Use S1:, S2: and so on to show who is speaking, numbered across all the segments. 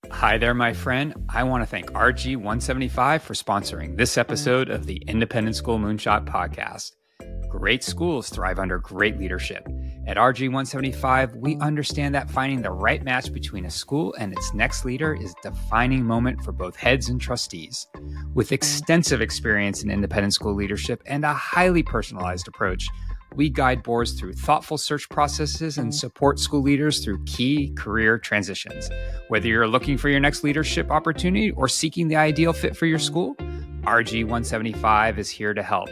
S1: Hi there, my friend. I want to thank RG175 for sponsoring this episode of the Independent School Moonshot podcast. Great schools thrive under great leadership. At RG175, we understand that finding the right match between a school and its next leader is a defining moment for both heads and trustees. With extensive experience in independent school leadership and a highly personalized approach, we guide boards through thoughtful search processes and support school leaders through key career transitions. Whether you're looking for your next leadership opportunity or seeking the ideal fit for your school, RG175 is here to help.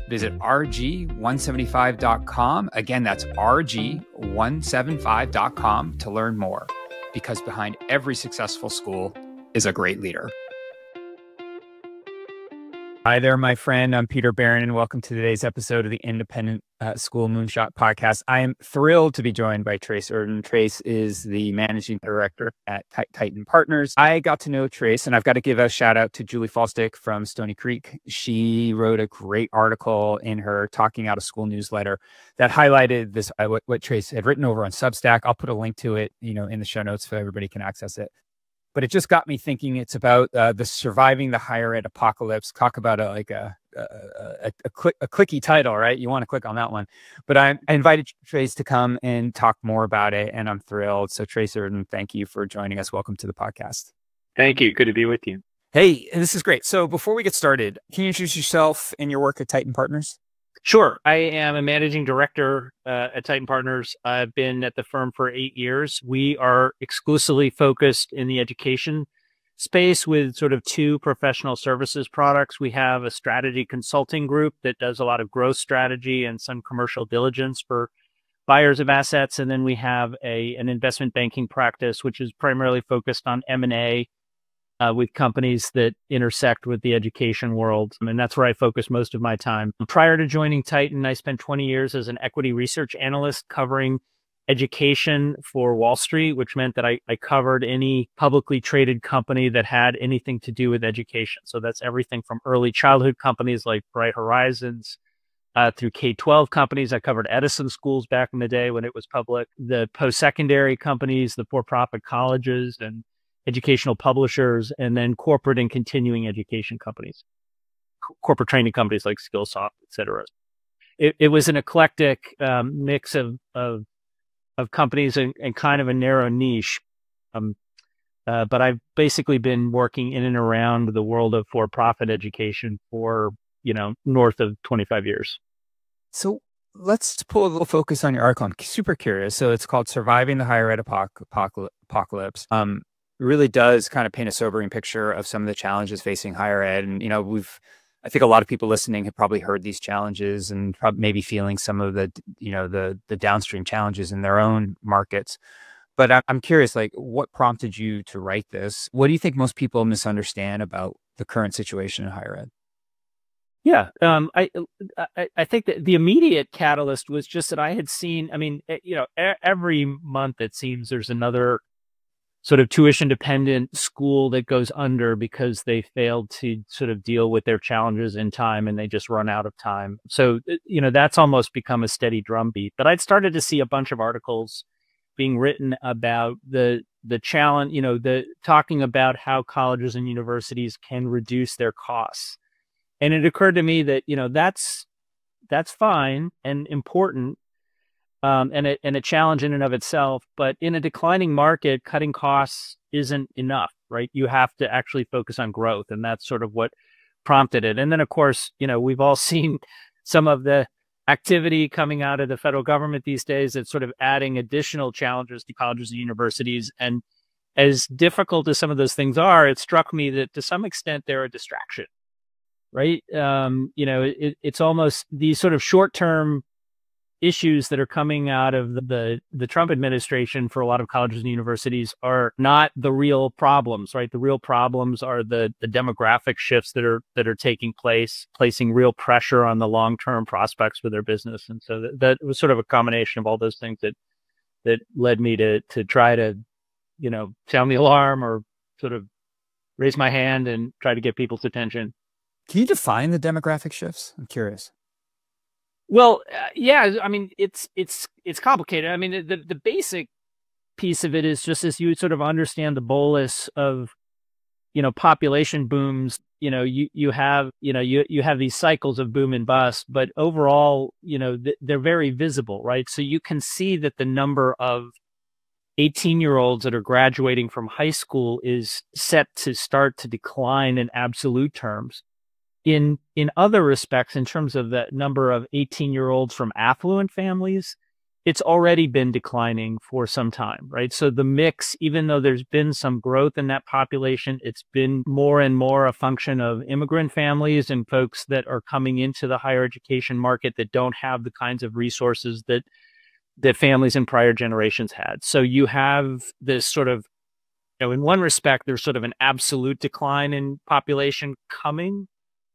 S1: Visit rg175.com. Again, that's rg175.com to learn more, because behind every successful school is a great leader. Hi there, my friend. I'm Peter Barron, and welcome to today's episode of the Independent School Moonshot podcast. I am thrilled to be joined by Trace Urdan. Trace is the managing director at Titan Partners. I got to know Trace, and I've got to give a shout out to Julie Falstick from Stony Creek. She wrote a great article in her Talking Out of School newsletter that highlighted this, what Trace had written over on Substack. I'll put a link to it, in the show notes so everybody can access it. But it just got me thinking. It's about the surviving the higher ed apocalypse. Talk about a clicky title, right? You want to click on that one. But I invited Trace to come and talk more about it, and I'm thrilled. So Trace Urdan, thank you for joining us. Welcome to the podcast.
S2: Thank you. Good to be with you.
S1: Hey, this is great. So before we get started, can you introduce yourself and your work at Titan Partners?
S2: Sure. I am a managing director at Titan Partners. I've been at the firm for 8 years. We are exclusively focused in the education space with sort of two professional services products. We have a strategy consulting group that does a lot of growth strategy and some commercial diligence for buyers of assets. And then we have an investment banking practice, which is primarily focused on M&A with companies that intersect with the education world. And that's where I focus most of my time. Prior to joining Titan, I spent 20 years as an equity research analyst covering education for Wall Street, which meant that I covered any publicly traded company that had anything to do with education. So that's everything from early childhood companies like Bright Horizons through K-12 companies. I covered Edison schools back in the day when it was public, the post-secondary companies, the for-profit colleges, and educational publishers, and then corporate and continuing education companies, corporate training companies like Skillsoft, et cetera. It was an eclectic mix of companies and kind of a narrow niche. But I've basically been working in and around the world of for-profit education for, north of 25 years.
S1: So let's pull a little focus on your article. I'm super curious. So it's called Surviving the Higher Ed Apocalypse. Really does kind of paint a sobering picture of some of the challenges facing higher ed. And, I think a lot of people listening have probably heard these challenges and maybe feeling some of the downstream challenges in their own markets. But I'm curious, what prompted you to write this? What do you think most people misunderstand about the current situation in higher ed?
S2: Yeah, I think that the immediate catalyst was just that I had seen, every month it seems there's another sort of tuition-dependent school that goes under because they failed to sort of deal with their challenges in time and they just run out of time. So, that's almost become a steady drumbeat. But I'd started to see a bunch of articles being written about the challenge, talking about how colleges and universities can reduce their costs. And it occurred to me that, that's fine and important. And a challenge in and of itself, but in a declining market, cutting costs isn't enough, right? You have to actually focus on growth, and that's sort of what prompted it. And then, of course, we've all seen some of the activity coming out of the federal government these days that's sort of adding additional challenges to colleges and universities. And as difficult as some of those things are, it struck me that to some extent they're a distraction, right? It's almost these sort of short-term issues that are coming out of the Trump administration for a lot of colleges and universities are not the real problems, right? The real problems are the demographic shifts that are taking place, placing real pressure on the long-term prospects for their business. And so that was sort of a combination of all those things that led me to try to, sound the alarm or sort of raise my hand and try to get people's attention.
S1: Can you define the demographic shifts? I'm curious.
S2: Well, yeah, it's complicated. I mean, the basic piece of it is just as you sort of understand the bolus of, population booms, you have these cycles of boom and bust, but overall, they're very visible, right? So you can see that the number of 18-year-olds that are graduating from high school is set to start to decline in absolute terms. In other respects, in terms of the number of 18-year-olds from affluent families, it's already been declining for some time, right? So the mix, even though there's been some growth in that population, it's been more and more a function of immigrant families and folks that are coming into the higher education market that don't have the kinds of resources that families in prior generations had. So you have this sort of, in one respect, there's sort of an absolute decline in population coming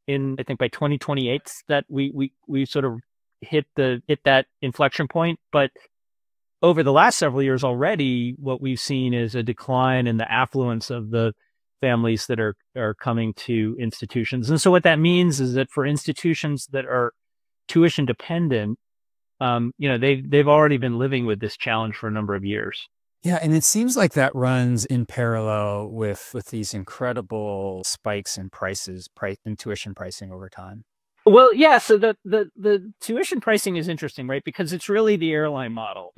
S2: in, I think by 2028, that we sort of hit that inflection point. But over the last several years already, what we've seen is a decline in the affluence of the families that are coming to institutions. And so what that means is that for institutions that are tuition dependent, they've already been living with this challenge for a number of years.
S1: Yeah, and it seems like that runs in parallel with these incredible spikes in in tuition pricing over time.
S2: Well, yeah. So the tuition pricing is interesting, right? Because it's really the airline model.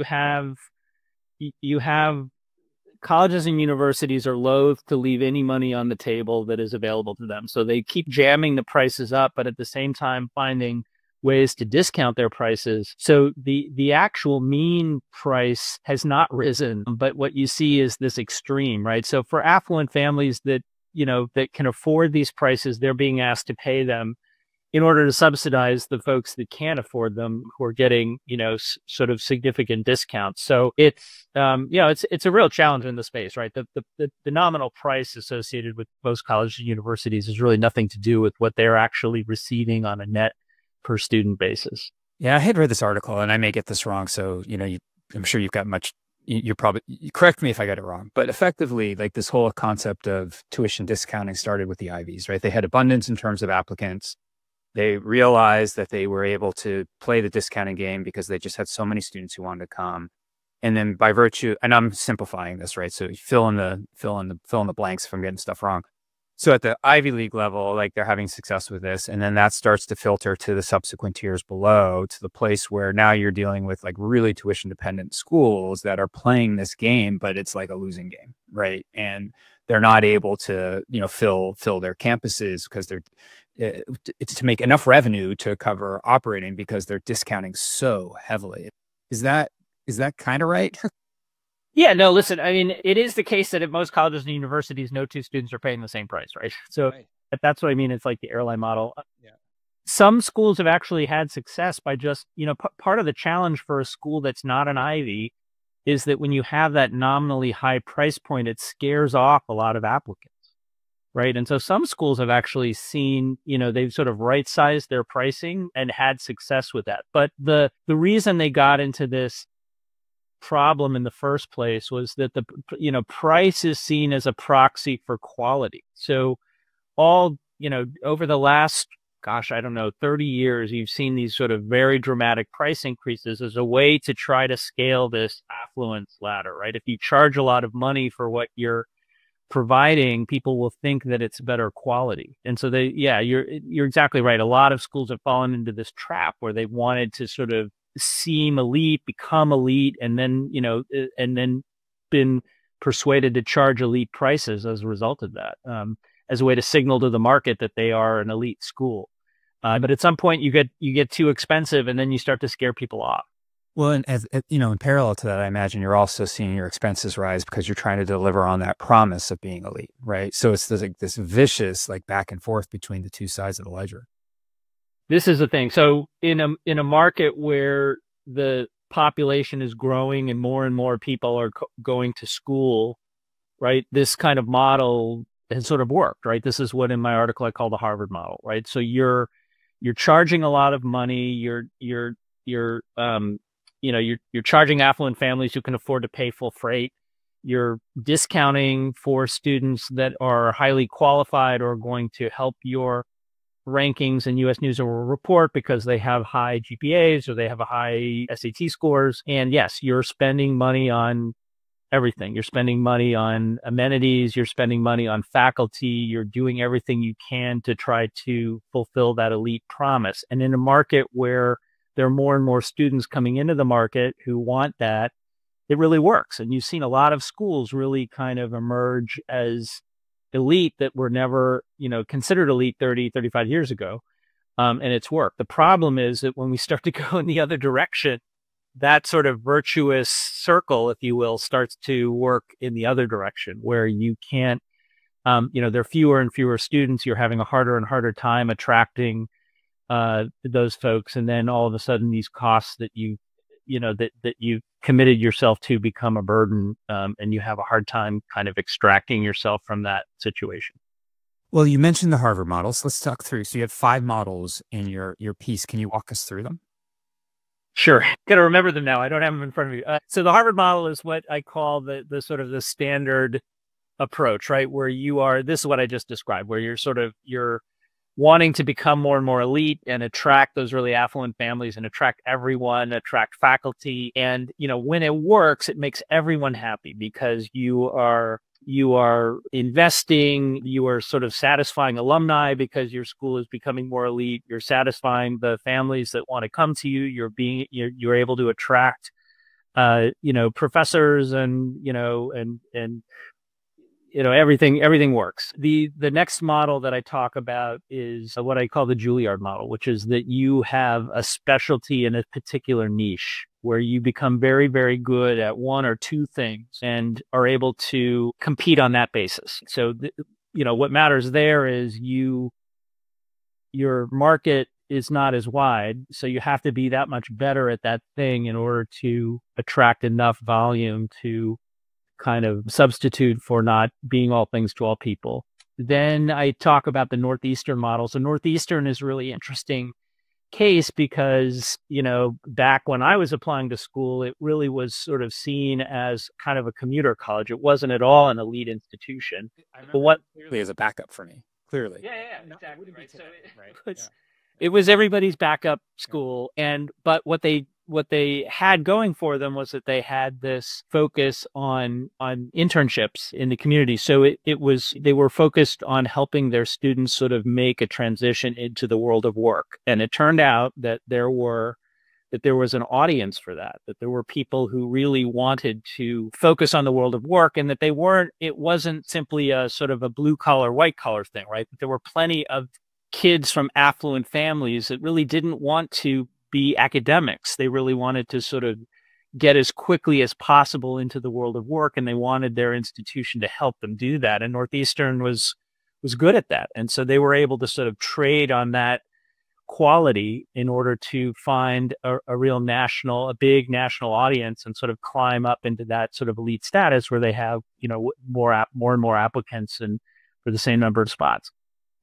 S2: You have colleges and universities are loath to leave any money on the table that is available to them, so they keep jamming the prices up, but at the same time finding ways to discount their prices. So the actual mean price has not risen, but what you see is this extreme, right? So for affluent families that can afford these prices, they're being asked to pay them in order to subsidize the folks that can't afford them, who are getting, sort of significant discounts. So it's a real challenge in the space, right? The nominal price associated with most colleges and universities has really nothing to do with what they're actually receiving on a net per student basis.
S1: Yeah, I had read this article, and I may get this wrong. So, I'm sure you've got much, you correct me if I got it wrong, but effectively, like, this whole concept of tuition discounting started with the Ivies, right? They had abundance in terms of applicants. They realized that they were able to play the discounting game because they just had so many students who wanted to come. And then by virtue, and I'm simplifying this, right? So you fill in the blanks if I'm getting stuff wrong. So at the Ivy League level, like, they're having success with this, and then that starts to filter to the subsequent tiers below, to the place where now you're dealing with like really tuition dependent schools that are playing this game, but it's like a losing game, right? And they're not able to, fill their campuses because it's to make enough revenue to cover operating because they're discounting so heavily. Is that kind of right?
S2: Yeah, no, listen, I mean, it is the case that at most colleges and universities, no two students are paying the same price, right? So right. That's what I mean. It's like the airline model. Yeah. Some schools have actually had success by just, part of the challenge for a school that's not an Ivy is that when you have that nominally high price point, it scares off a lot of applicants, right? And so some schools have actually seen, they've sort of right-sized their pricing and had success with that. But the reason they got into this problem in the first place was that the price is seen as a proxy for quality. So over the last, 30 years, you've seen these sort of very dramatic price increases as a way to try to scale this affluence ladder, right? If you charge a lot of money for what you're providing, people will think that it's better quality. And so you're exactly right. A lot of schools have fallen into this trap where they wanted to sort of seem elite, become elite, and then, and then been persuaded to charge elite prices as a result of that, as a way to signal to the market that they are an elite school. But at some point you get too expensive, and then you start to scare people off.
S1: Well, and as in parallel to that, I imagine you're also seeing your expenses rise because you're trying to deliver on that promise of being elite, right? So it's this vicious back and forth between the two sides of the ledger.
S2: This is the thing. So in a market where the population is growing and more people are going to school, right? This kind of model has sort of worked, right? This is what in my article I call the Harvard model, right? So you're charging a lot of money. You're charging affluent families who can afford to pay full freight. You're discounting for students that are highly qualified or going to help your rankings in U.S. News and World Report because they have high GPAs or they have a high SAT scores. And yes, you're spending money on everything. You're spending money on amenities, you're spending money on faculty, you're doing everything you can to try to fulfill that elite promise. And in a market where there are more and more students coming into the market who want that, it really works. And you've seen a lot of schools really kind of emerge as elite that were never, considered elite 30, 35 years ago. And it's worked. The problem is that when we start to go in the other direction, that sort of virtuous circle, if you will, starts to work in the other direction where you can't, there are fewer and fewer students. You're having a harder and harder time attracting those folks. And then all of a sudden these costs that that you committed yourself to become a burden, and you have a hard time kind of extracting yourself from that situation.
S1: Well, you mentioned the Harvard model, so let's talk through. So you had 5 models in your piece. Can you walk us through them?
S2: Sure. Got to remember them now. I don't have them in front of me. So the Harvard model is what I call the sort of the standard approach, right? Where this is what I just described, where you're wanting to become more and more elite and attract those really affluent families and attract everyone, attract faculty. And, when it works, it makes everyone happy because you are investing, you are sort of satisfying alumni because your school is becoming more elite. You're satisfying the families that want to come to you. You're able to attract, professors and everything works. The next model that I talk about is what I call the Juilliard model, which is that you have a specialty in a particular niche where you become very, very good at one or two things and are able to compete on that basis. So, what matters there is your market is not as wide. So you have to be that much better at that thing in order to attract enough volume to kind of substitute for not being all things to all people. Then I talk about the Northeastern model. So Northeastern is really interesting case because, back when I was applying to school, it really was sort of seen as kind of a commuter college. It wasn't at all an elite institution.
S1: But what clearly is a backup for me, clearly.
S2: Yeah, exactly. Right. So it was everybody's backup school. But what they had going for them was that they had this focus on internships in the community. So they were focused on helping their students sort of make a transition into the world of work. And it turned out that there was an audience for that there were people who really wanted to focus on the world of work, and that it wasn't simply a sort of a blue collar, white collar thing, right? There were plenty of kids from affluent families that really didn't want to be academics. They really wanted to sort of get as quickly as possible into the world of work, and they wanted their institution to help them do that. And Northeastern was good at that. And so they were able to sort of trade on that quality in order to find a big national audience and sort of climb up into that sort of elite status where they have, more and more applicants and for the same number of spots.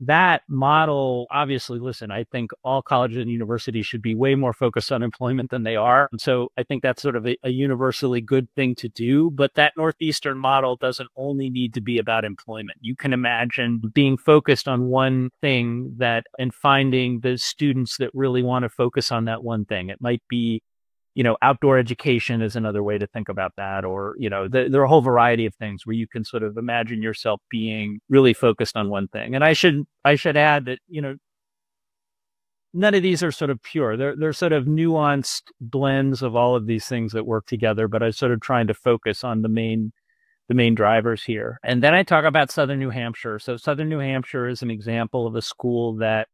S2: That model, obviously, listen, I think all colleges and universities should be way more focused on employment than they are. And so I think that's sort of a universally good thing to do. But that Northeastern model doesn't only need to be about employment. You can imagine being focused on one thing and finding the students that really want to focus on that one thing. It might be, outdoor education is another way to think about that. Or, there are a whole variety of things where you can sort of imagine yourself being really focused on one thing. And I should add that, none of these are sort of pure. They're sort of nuanced blends of all of these things that work together, but I'm sort of trying to focus on the main drivers here. And then I talk about Southern New Hampshire. So Southern New Hampshire is an example of a school that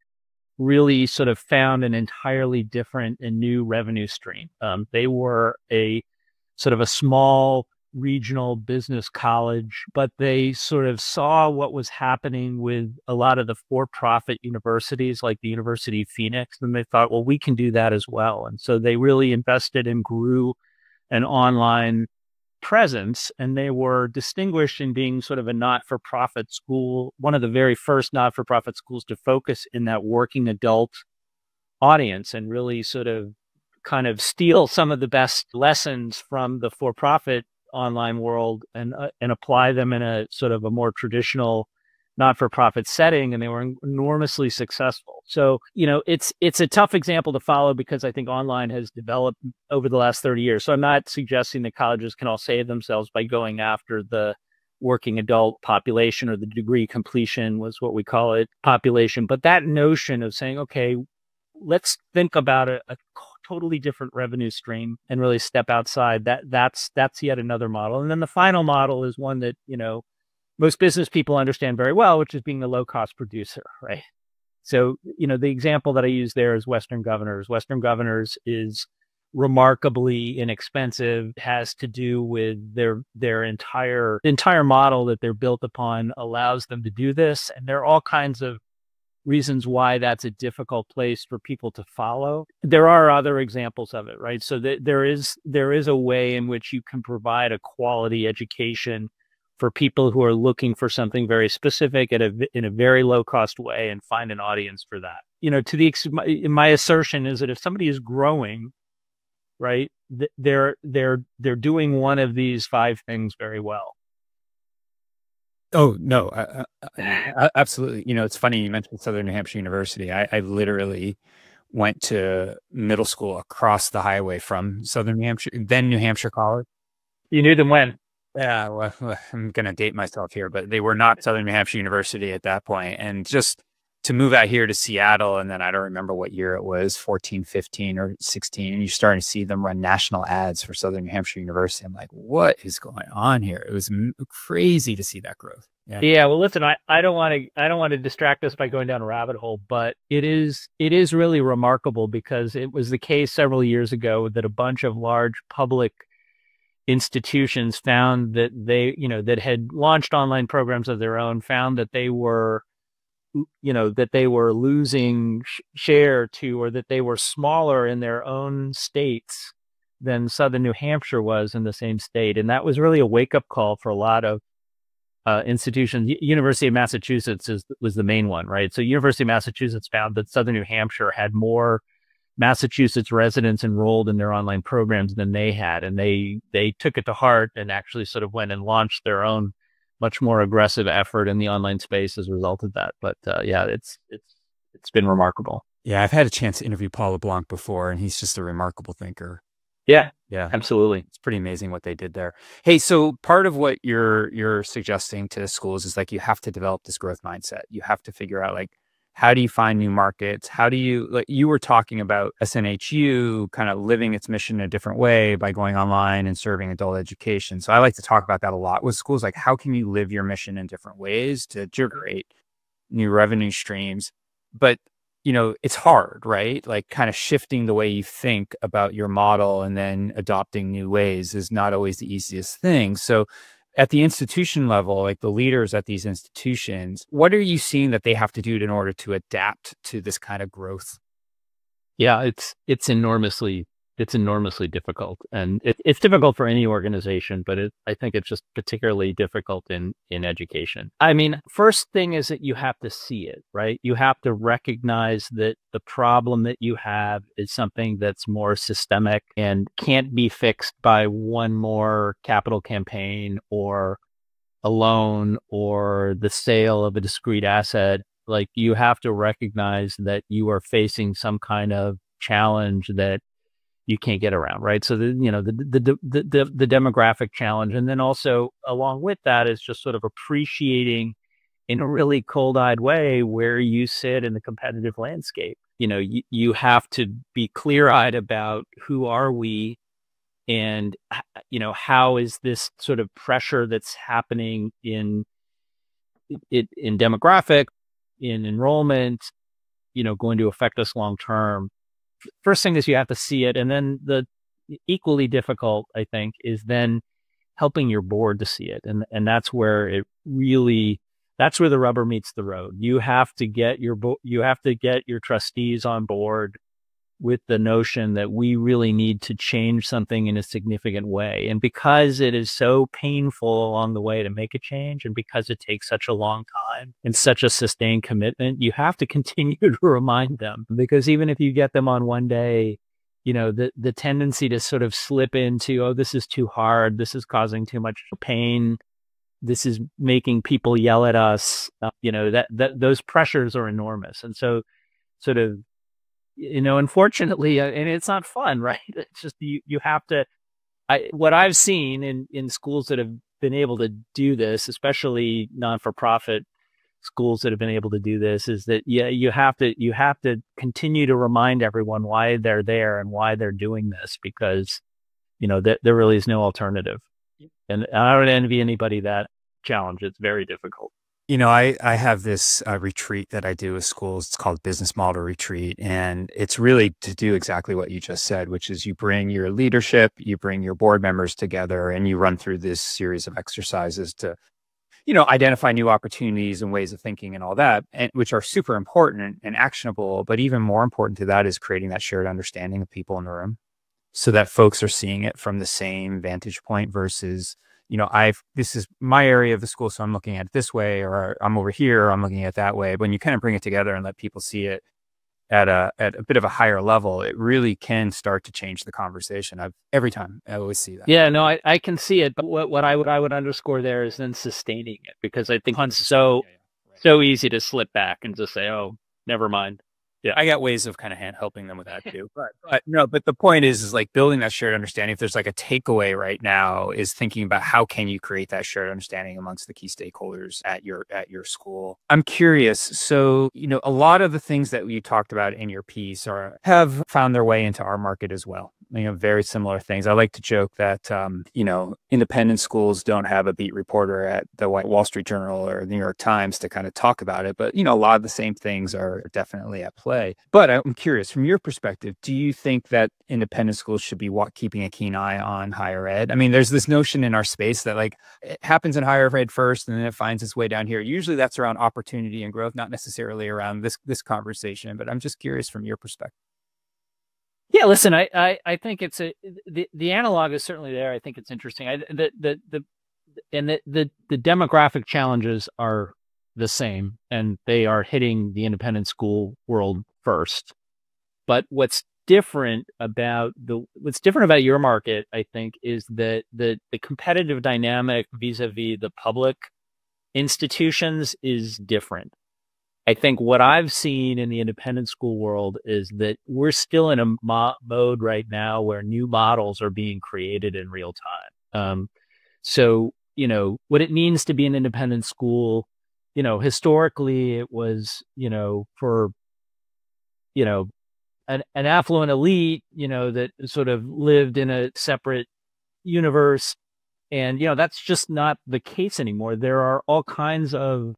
S2: really sort of found an entirely different and new revenue stream. They were a sort of a small regional business college, but they sort of saw what was happening with a lot of the for-profit universities like the University of Phoenix, and they thought, well, we can do that as well. And so they really invested and grew an online presence, and they were distinguished in being sort of a not-for-profit school, one of the very first not-for-profit schools to focus in that working adult audience and really sort of kind of steal some of the best lessons from the for-profit online world and apply them in a sort of a more traditional not-for-profit setting, and they were enormously successful. So, it's a tough example to follow because I think online has developed over the last 30 years. So I'm not suggesting that colleges can all save themselves by going after the working adult population, or the degree completion was what we call it, population. But that notion of saying, okay, let's think about a totally different revenue stream and really step outside, that's yet another model. And then the final model is one that, most business people understand very well, which is being the low-cost producer, right? So, the example that I use there is Western Governors. Western Governors is remarkably inexpensive, has to do with their entire model that they're built upon allows them to do this. And there are all kinds of reasons why that's a difficult place for people to follow. There are other examples of it, right? So there is a way in which you can provide a quality education for people who are looking for something very specific in a very low cost way, and find an audience for that. My assertion is that if somebody is growing, right, they're doing one of these 5 things very well.
S1: Oh, no, absolutely. It's funny you mentioned Southern New Hampshire University. I literally went to middle school across the highway from Southern New Hampshire, then New Hampshire College.
S2: You knew them when?
S1: Yeah, well, I'm going to date myself here, but they were not Southern New Hampshire University at that point. And just to move out here to Seattle, and then I don't remember what year it was, 14, 15, or 16, and you're starting to see them run national ads for Southern New Hampshire University. I'm like, what is going on here? It was crazy to see that growth.
S2: Yeah. Well, listen, I don't want to distract us by going down a rabbit hole, but it is really remarkable, because it was the case several years ago that a bunch of large public institutions found that that had launched online programs of their own, found that they were losing share to, or that they were smaller in their own states than Southern New Hampshire was in the same state. And that was really a wake-up call for a lot of institutions. University of Massachusetts was the main one, right? So University of Massachusetts found that Southern New Hampshire had more Massachusetts residents enrolled in their online programs than they had. And they took it to heart and actually sort of went and launched their own much more aggressive effort in the online space as a result of that. But it's been remarkable.
S1: Yeah, I've had a chance to interview Paul LeBlanc before, and he's just a remarkable thinker.
S2: Yeah, absolutely.
S1: It's pretty amazing what they did there. Hey, so part of what you're suggesting to schools is like, you have to develop this growth mindset. You have to figure out, like, how do you find new markets? How do you, like you were talking about SNHU kind of living its mission in a different way by going online and serving adult education. So I like to talk about that a lot with schools. Like, how can you live your mission in different ways to generate new revenue streams? But, it's hard, right? Like, kind of shifting the way you think about your model and then adopting new ways is not always the easiest thing. So at the institution level, like the leaders at these institutions, what are you seeing that they have to do in order to adapt to this kind of growth?
S2: Yeah, it's enormously difficult, and it's difficult for any organization, but I think it's just particularly difficult in education. I mean, first thing is that you have to see it, right? You have to recognize that the problem that you have is something that's more systemic and can't be fixed by one more capital campaign or a loan or the sale of a discrete asset. Like, you have to recognize that you are facing some kind of challenge that you can't get around, right? So the demographic challenge, and then also along with that is just sort of appreciating in a really cold-eyed way where you sit in the competitive landscape. You have to be clear-eyed about who are we, and how is this sort of pressure that's happening in demographic, in enrollment, going to affect us long term. First thing is you have to see it. And then the equally difficult, I think, is then helping your board to see it. And that's where that's where the rubber meets the road. You have to get your trustees on board with the notion that we really need to change something in a significant way. And because it is so painful along the way to make a change, and because it takes such a long time and such a sustained commitment, you have to continue to remind them. Because even if you get them on one day, the tendency to sort of slip into, oh, this is too hard, this is causing too much pain, this is making people yell at us. That those pressures are enormous. And so sort of, unfortunately, and it's not fun, right? It's just, you have to, what I've seen in schools that have been able to do this, especially non-for-profit schools that have been able to do this, is that you have to continue to remind everyone why they're there and why they're doing this, because there really is no alternative. And I don't envy anybody that challenge. It's very difficult.
S1: I have this retreat that I do with schools. It's called Business Model Retreat. And it's really to do exactly what you just said, which is you bring your leadership, you bring your board members together, and you run through this series of exercises to identify new opportunities and ways of thinking and all that, and which are super important and actionable. But even more important to that is creating that shared understanding of people in the room, so that folks are seeing it from the same vantage point versus, this is my area of the school, so I'm looking at it this way, or I'm over here, or I'm looking at it that way. But when you kind of bring it together and let people see it at a bit of a higher level, it really can start to change the conversation. Every time I always see that.
S2: Yeah, no, I can see it. But what I would underscore there is then sustaining it, because I think it's so easy to slip back and just say, oh, never mind.
S1: Yeah, I got ways of kind of helping them with that too. But the point is like building that shared understanding. If there's like a takeaway right now, is thinking about how can you create that shared understanding amongst the key stakeholders at your school. I'm curious. So, a lot of the things that you talked about in your piece have found their way into our market as well. Very similar things. I like to joke that, independent schools don't have a beat reporter at the Wall Street Journal or the New York Times to kind of talk about it. But, a lot of the same things are definitely at play. But I'm curious, from your perspective, do you think that independent schools should be keeping a keen eye on higher ed? I mean, there's this notion in our space that like it happens in higher ed first and then it finds its way down here. Usually that's around opportunity and growth, not necessarily around this conversation. But I'm just curious from your perspective.
S2: Yeah, listen, I think it's the analog is certainly there. I think it's interesting. The demographic challenges are the same, and they are hitting the independent school world first. But what's different about your market, I think, is that the competitive dynamic vis-a-vis the public institutions is different. I think what I've seen in the independent school world is that we're still in a mode right now where new models are being created in real time. So, what it means to be an independent school, historically it was, for, an affluent elite, that sort of lived in a separate universe. And, that's just not the case anymore. There are all kinds of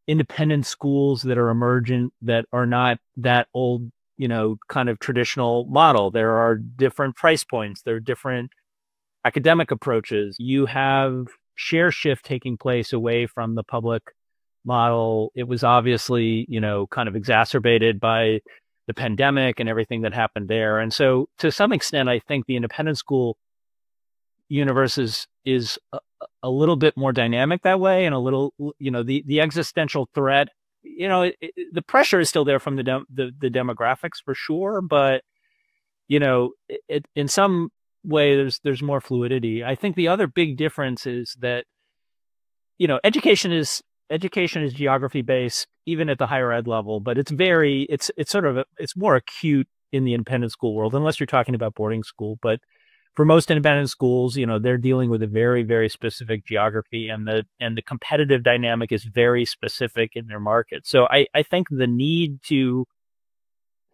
S2: independent schools that are emergent that are not that old, kind of traditional model. There are different price points. There are different academic approaches. You have share shift taking place away from the public model. It was obviously, kind of exacerbated by the pandemic and everything that happened there. And so to some extent, I think the independent school universe is a little bit more dynamic that way, and a little, the existential threat, the pressure is still there from the demographics for sure, but in some way there's more fluidity. I think the other big difference is that education is geography based, even at the higher ed level, but it's more acute in the independent school world, unless you're talking about boarding school. But for most independent schools, they're dealing with a very, very specific geography, and the competitive dynamic is very specific in their market. So I think the need to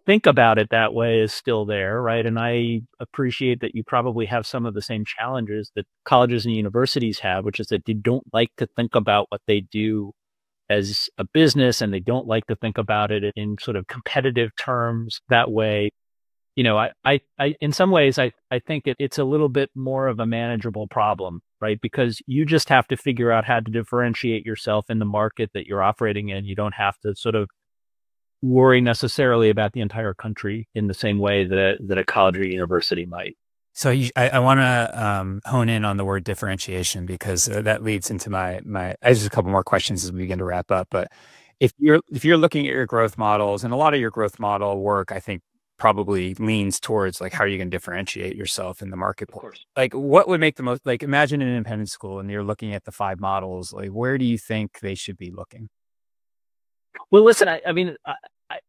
S2: think about it that way is still there, right? And I appreciate that you probably have some of the same challenges that colleges and universities have, which is that they don't like to think about what they do as a business, and they don't like to think about it in sort of competitive terms that way. I in some ways, I think it's a little bit more of a manageable problem, right? Because you just have to figure out how to differentiate yourself in the market that you're operating in. You don't have to sort of worry necessarily about the entire country in the same way that a college or university might.
S1: So I want to hone in on the word differentiation, because that leads into my I have just a couple more questions as we begin to wrap up. But if you're looking at your growth models, and a lot of your growth model work, I think, probably leans towards like, how are you going to differentiate yourself in the marketplace?
S2: Of course.
S1: Like, what would make the most, like, imagine an independent school and you're looking at the 5 models, like, where do you think they should be looking?
S2: Well, listen, I mean,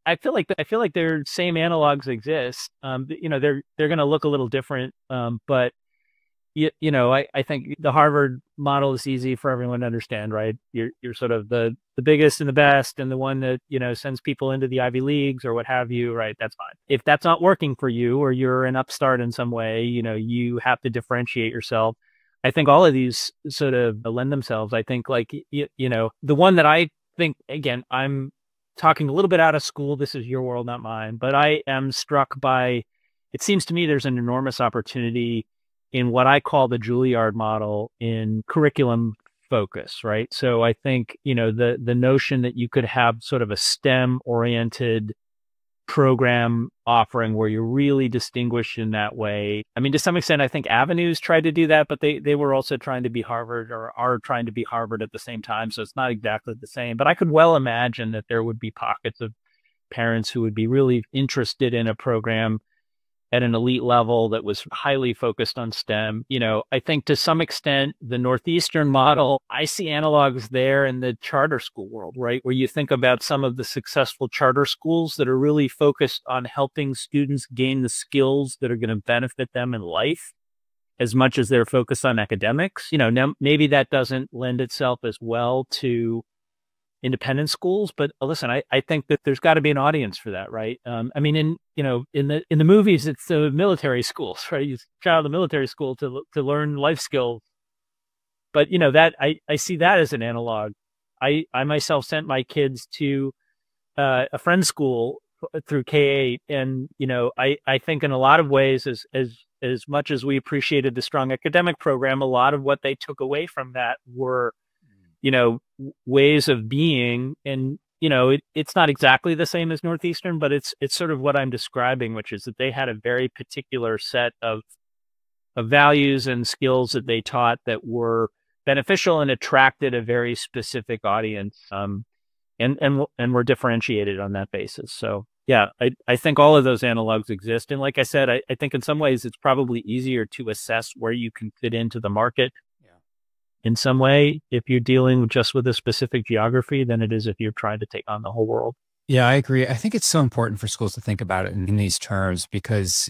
S2: I feel like their same analogs exist. They're going to look a little different, but I think the Harvard model is easy for everyone to understand, right? You're sort of the biggest and the best, and the one that sends people into the Ivy Leagues or what have you, right? That's fine. If that's not working for you, or you're an upstart in some way, you have to differentiate yourself. I think all of these sort of lend themselves. I think like the one that I think, again, I'm talking a little bit out of school. This is your world, not mine, but I am struck by. It seems to me there's an enormous opportunity in what I call the Juilliard model in curriculum focus, right? So I think, the notion that you could have sort of a STEM oriented program offering where you're really distinguished in that way. I mean, to some extent, I think Avenues tried to do that, but they were also trying to be Harvard, or are trying to be Harvard at the same time. So it's not exactly the same, but I could well imagine that there would be pockets of parents who would be really interested in a program at an elite level that was highly focused on STEM. I think to some extent, the Northeastern model, I see analogs there in the charter school world, right? Where you think about some of the successful charter schools that are really focused on helping students gain the skills that are going to benefit them in life as much as they're focused on academics. Now maybe that doesn't lend itself as well to independent schools, but listen, I think that there's got to be an audience for that, right? I mean, in the movies, it's the military schools, right? You child the military school to learn life skills, but that I see that as an analog. I myself sent my kids to a friend's school through K-8, and I think in a lot of ways, as much as we appreciated the strong academic program, a lot of what they took away from that were ways of being. And, it's not exactly the same as Northeastern, but it's sort of what I'm describing, which is that they had a very particular set of values and skills that they taught that were beneficial and attracted a very specific audience, and were differentiated on that basis. So yeah, I think all of those analogs exist. And like I said, I think in some ways it's probably easier to assess where you can fit into the market in some way if you're dealing just with a specific geography than it is if you're trying to take on the whole world.
S1: Yeah, I agree. I think it's so important for schools to think about it in these terms because,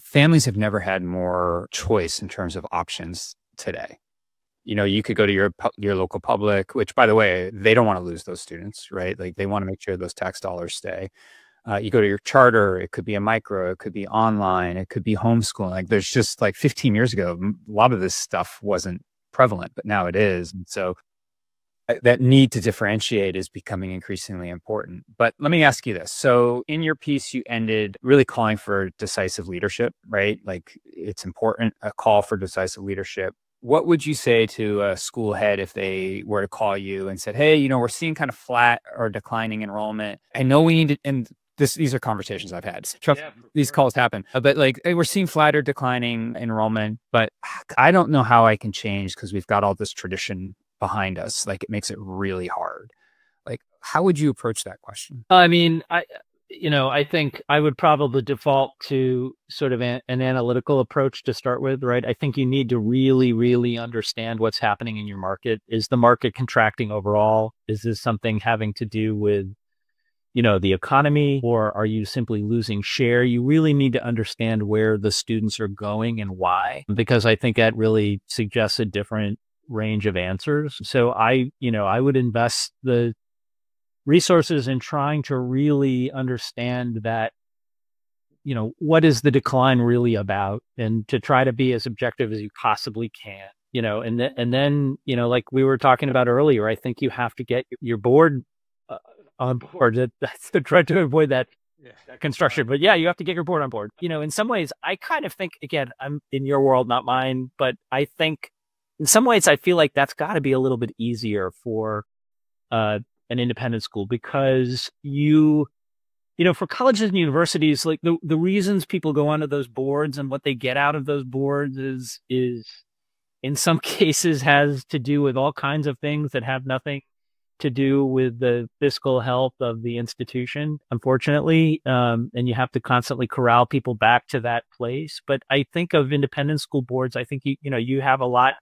S1: families have never had more choice in terms of options today. You could go to your local public, which, by the way, they don't want to lose those students, right? Like they want to make sure those tax dollars stay. You go to your charter, it could be a micro, it could be online, it could be homeschooling. Like there's just like 15 years ago, a lot of this stuff wasn't prevalent, but now it is. And so that need to differentiate is becoming increasingly important. But let me ask you this. So in your piece, you ended really calling for decisive leadership, right? Like it's important, a call for decisive leadership. What would you say to a school head if they were to call you and said, hey, we're seeing kind of flat or declining enrollment. I know we need to, and these are conversations I've had. These calls happen, but like, hey, we're seeing flat or declining enrollment, but I don't know how I can change because we've got all this tradition behind us. Like it makes it really hard. Like, how would you approach that question?
S2: I mean, I think I would probably default to sort of an analytical approach to start with, right? I think you need to really, really understand what's happening in your market. Is the market contracting overall? Is this something having to do with the economy, or are you simply losing share? You really need to understand where the students are going and why, because I think that really suggests a different range of answers. So I would invest the resources in trying to really understand that, what is the decline really about, and to try to be as objective as you possibly can, and then, like we were talking about earlier, I think you have to get your board on board. That's to try to avoid that construction. But yeah, you have to get your board on board. In some ways, I kind of think, again, I'm in your world, not mine, but I think in some ways, I feel like that's got to be a little bit easier for an independent school because for colleges and universities, like the reasons people go onto those boards and what they get out of those boards is in some cases has to do with all kinds of things that have nothing to do with the fiscal health of the institution, unfortunately. And you have to constantly corral people back to that place. But I think of independent school boards, I think you have a lot,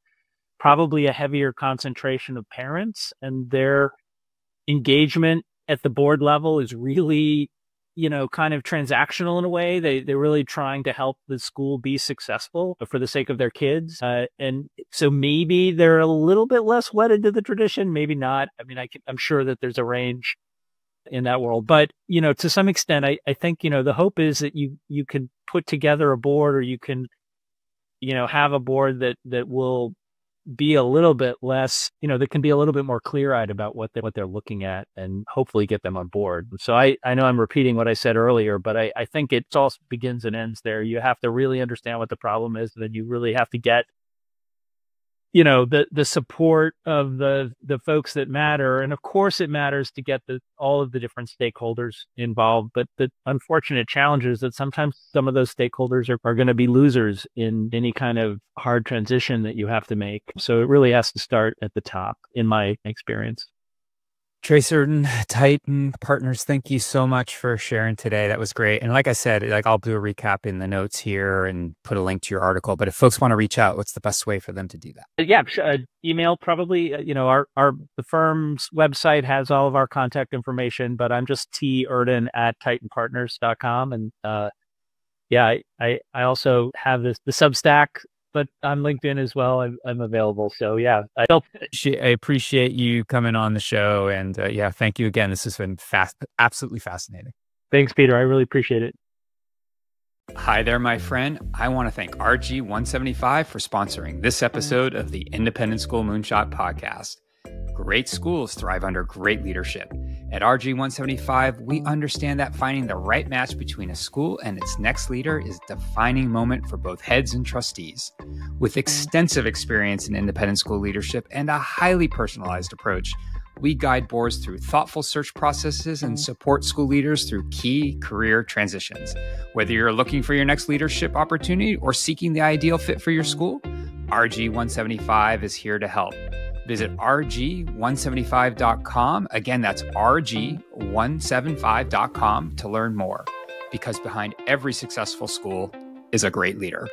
S2: probably a heavier concentration of parents, and their engagement at the board level is really, kind of transactional in a way. They're really trying to help the school be successful for the sake of their kids. And so maybe they're a little bit less wedded to the tradition, maybe not. I mean, I'm sure that there's a range in that world, but, to some extent, I think, the hope is that you can put together a board, or you can, have a board that will be a little bit less, that can be a little bit more clear-eyed about what they're looking at, and hopefully get them on board. So I know I'm repeating what I said earlier, but I think it all begins and ends there. You have to really understand what the problem is, and then you really have to get, the support of the folks that matter. And of course it matters to get all of the different stakeholders involved, but the unfortunate challenge is that sometimes some of those stakeholders are going to be losers in any kind of hard transition that you have to make. So it really has to start at the top, in my experience.
S1: Trace Urdan, Titan Partners, thank you so much for sharing today. That was great. And like I said, I'll do a recap in the notes here and put a link to your article. But if folks want to reach out, what's the best way for them to do that?
S2: Yeah, email probably. The firm's website has all of our contact information, but I'm just turdan@titanpartners.com. And I also have the Substack, but on LinkedIn as well. I'm available. So yeah, I
S1: appreciate you coming on the show. And thank you again. This has been absolutely fascinating.
S2: Thanks, Peter. I really appreciate it.
S1: Hi there, my friend. I want to thank RG175 for sponsoring this episode of the Independent School Moonshot podcast. Great schools thrive under great leadership. At RG175, we understand that finding the right match between a school and its next leader is a defining moment for both heads and trustees. With extensive experience in independent school leadership and a highly personalized approach, we guide boards through thoughtful search processes and support school leaders through key career transitions. Whether you're looking for your next leadership opportunity or seeking the ideal fit for your school, RG175 is here to help. Visit rg175.com. Again, that's rg175.com to learn more, because behind every successful school is a great leader.